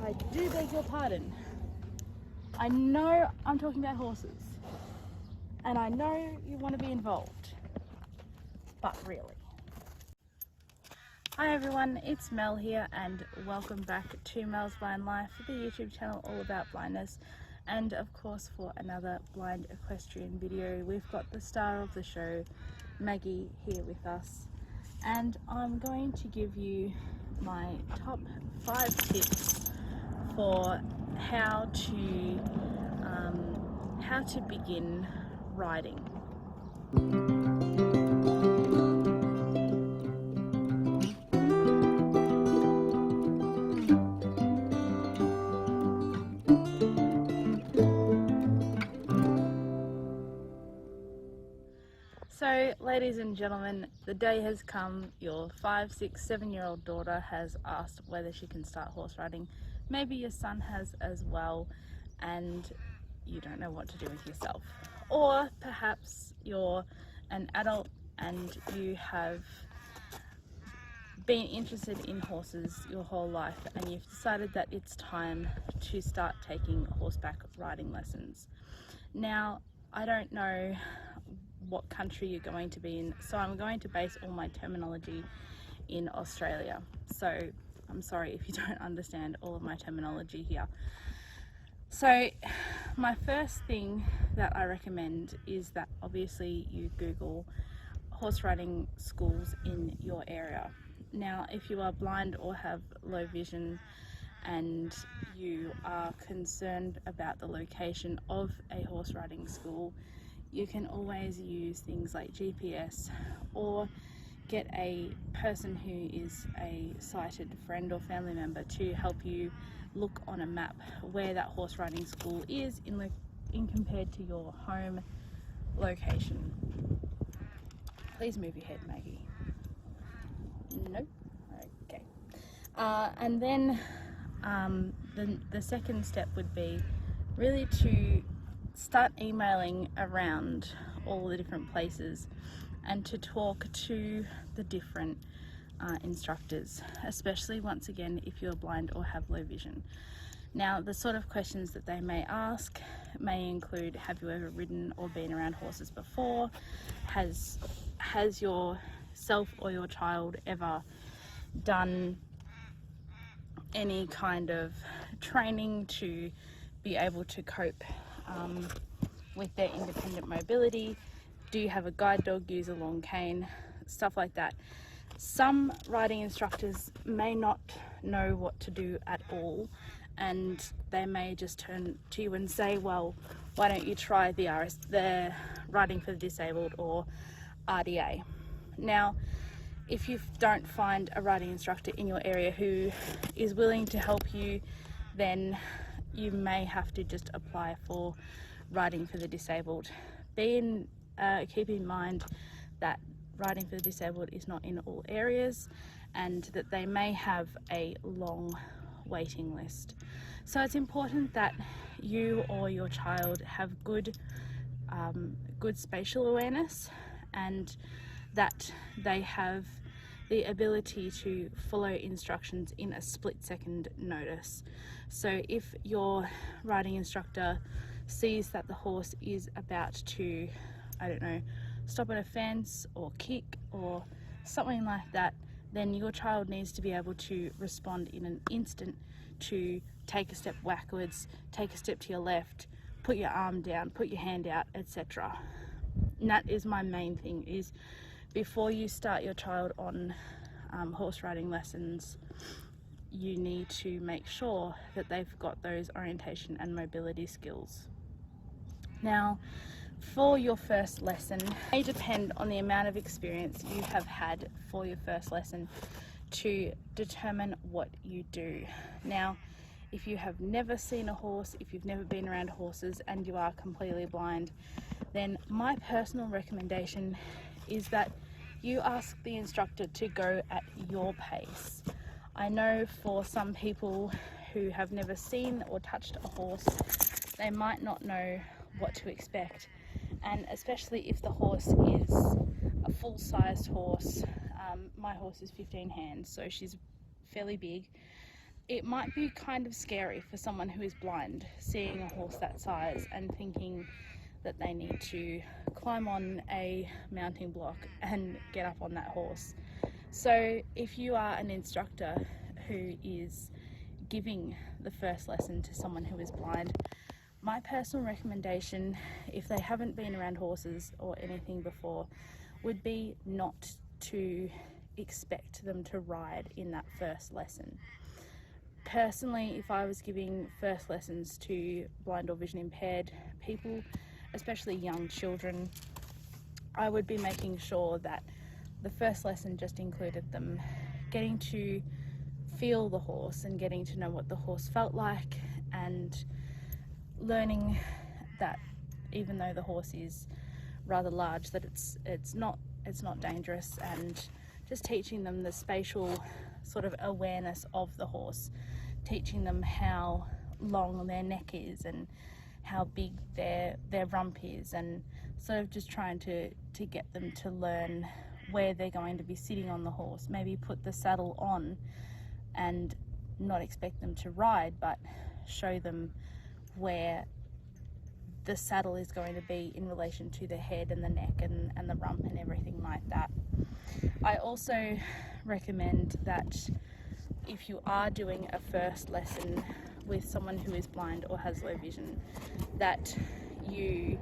I do beg your pardon. I know I'm talking about horses, and I know you want to be involved, but really. Hi everyone, it's Mel here, and welcome back to Mel's Blind Life, the YouTube channel all about blindness, and of course for another blind equestrian video. We've got the star of the show, Maggie, here with us, and I'm going to give you my top 5 tips for how to begin riding. So, ladies and gentlemen, the day has come. Your 5, 6, 7-year-old daughter has asked whether she can start horse riding. Maybe your son has as well, and you don't know what to do with yourself. Or perhaps you're an adult and you have been interested in horses your whole life, and you've decided that it's time to start taking horseback riding lessons. Now, I don't know what country you're going to be in, so I'm going to base all my terminology in Australia. So I'm sorry if you don't understand all of my terminology here. So my first thing that I recommend is that obviously you Google horse riding schools in your area. Now, if you are blind or have low vision and you are concerned about the location of a horse riding school, you can always use things like GPS, or get a person who is a sighted friend or family member to help you look on a map where that horse riding school is in compared to your home location. Please move your head, Maggie. Nope. Okay. And then the second step would be really to start emailing around all the different places and to talk to the different instructors, especially once again if you're blind or have low vision. Now, the sort of questions that they may ask may include: have you ever ridden or been around horses before? Has yourself or your child ever done any kind of training to be able to cope with their independent mobility? Do you have a guide dog, use a long cane? Stuff like that. Some riding instructors may not know what to do at all, and they may just turn to you and say, well, why don't you try the Riding for the Disabled or RDA. Now, if you don't find a riding instructor in your area who is willing to help you, then you may have to just apply for Riding for the Disabled. Keep in mind that Riding for the Disabled is not in all areas, and that they may have a long waiting list. So it's important that you or your child have good spatial awareness, and that they have the ability to follow instructions in a split-second notice. So if your riding instructor sees that the horse is about to, I don't know, stop at a fence or kick or something like that, then your child needs to be able to respond in an instant to take a step backwards, take a step to your left, put your arm down, put your hand out, etc. And that is my main thing, is before you start your child on horse riding lessons, you need to make sure that they've got those orientation and mobility skills. Now, for your first lesson, it may depend on the amount of experience you have had for your first lesson to determine what you do. Now, if you have never seen a horse, if you've never been around horses and you are completely blind, then my personal recommendation is that you ask the instructor to go at your pace. I know for some people who have never seen or touched a horse, they might not know what to expect, and especially if the horse is a full-sized horse. My horse is 15 hands, so she's fairly big, it might be kind of scary for someone who is blind, seeing a horse that size and thinking that they need to climb on a mounting block and get up on that horse. So if you are an instructor who is giving the first lesson to someone who is blind, my personal recommendation, if they haven't been around horses or anything before, would be not to expect them to ride in that first lesson. Personally, if I was giving first lessons to blind or vision impaired people, especially young children, I would be making sure that the first lesson just included them getting to feel the horse and getting to know what the horse felt like, and learning that even though the horse is rather large, that it's not dangerous, and just teaching them the spatial sort of awareness of the horse, teaching them how long their neck is and how big their rump is, and sort of just trying to get them to learn where they're going to be sitting on the horse. Maybe put the saddle on and not expect them to ride, but show them where the saddle is going to be in relation to the head and the neck and the rump and everything like that. I also recommend that if you are doing a first lesson with someone who is blind or has low vision, that you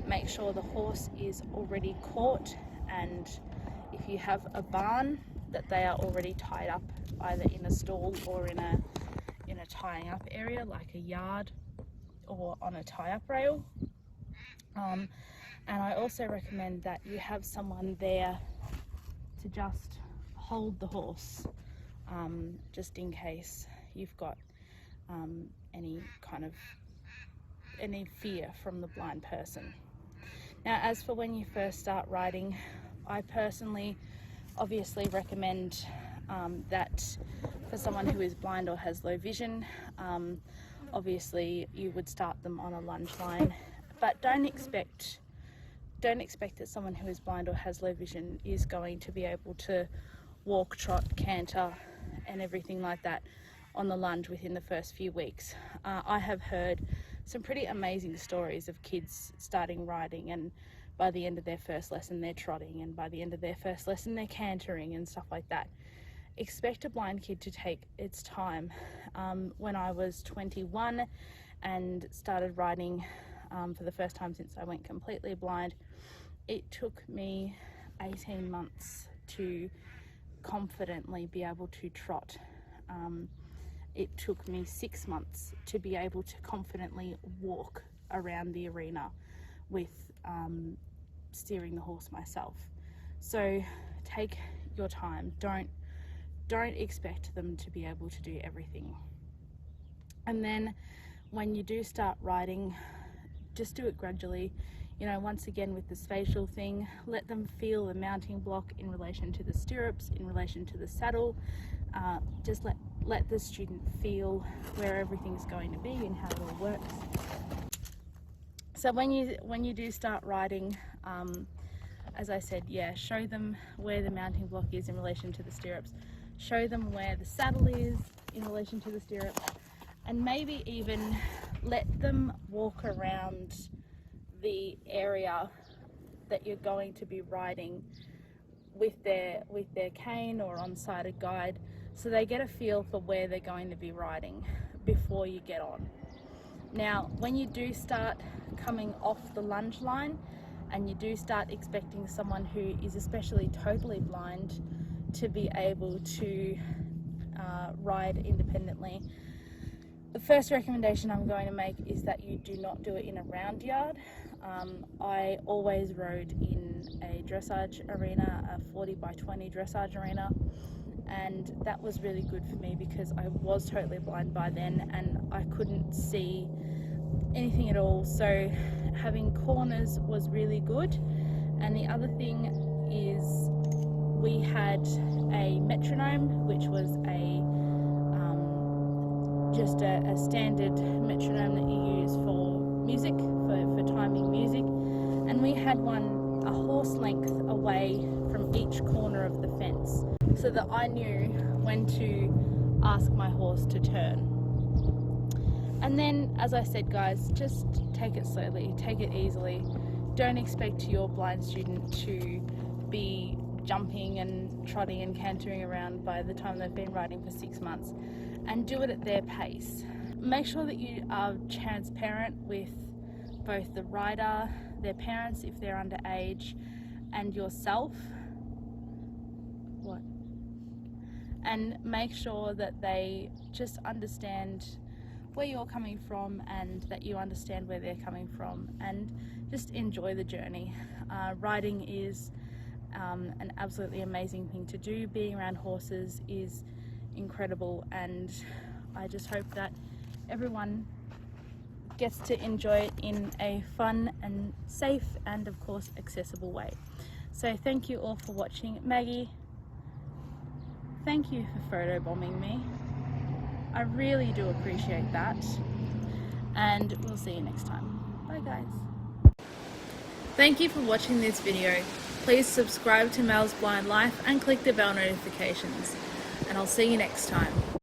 make sure the horse is already caught, and if you have a barn, that they are already tied up either in a stall or in a tying up area like a yard or on a tie-up rail. And I also recommend that you have someone there to just hold the horse, just in case you've got any fear from the blind person. Now, as for when you first start riding, I personally obviously recommend that for someone who is blind or has low vision, obviously you would start them on a lunge line, but don't expect that someone who is blind or has low vision is going to be able to walk, trot, canter and everything like that on the lunge within the first few weeks. I have heard some pretty amazing stories of kids starting riding, and by the end of their first lesson they're trotting, and by the end of their first lesson they're cantering and stuff like that. Expect a blind kid to take its time. When I was 21 and started riding for the first time since I went completely blind, it took me 18 months to confidently be able to trot. It took me 6 months to be able to confidently walk around the arena with steering the horse myself. So take your time. Don't expect them to be able to do everything. And then when you do start riding, just do it gradually. Once again with the spatial thing, let them feel the mounting block in relation to the stirrups, in relation to the saddle. Just let the student feel where everything's going to be and how it all works. So when you do start riding, as I said, show them where the mounting block is in relation to the stirrups. Show them where the saddle is in relation to the stirrups, and maybe even let them walk around the area that you're going to be riding with their cane or on-side a guide, so they get a feel for where they're going to be riding before you get on. Now, when you do start coming off the lunge line and you do start expecting someone who is especially totally blind to be able to ride independently, the first recommendation I'm going to make is that you do not do it in a round yard. I always rode in a dressage arena, a 40 by 20 dressage arena, and that was really good for me because I was totally blind by then and I couldn't see anything at all. So having corners was really good. And the other thing is we had a metronome, which was just a standard metronome that you use for music, for timing music, and we had one a horse length away from each corner of the fence, so that I knew when to ask my horse to turn. And then, as I said guys, just take it slowly, take it easily. Don't expect your blind student to be jumping and trotting and cantering around by the time they've been riding for 6 months, and do it at their pace. Make sure that you are transparent with both the rider, their parents if they're underage, and yourself. And make sure that they just understand where you're coming from and that you understand where they're coming from, and just enjoy the journey. Riding is an absolutely amazing thing to do. Being around horses is incredible, and I just hope that everyone gets to enjoy it in a fun and safe and of course accessible way. So thank you all for watching. Maggie, thank you for photobombing me. I really do appreciate that, and we'll see you next time. Bye guys. Thank you for watching this video. Please subscribe to Mel's Blind Life and click the bell notifications, and I'll see you next time.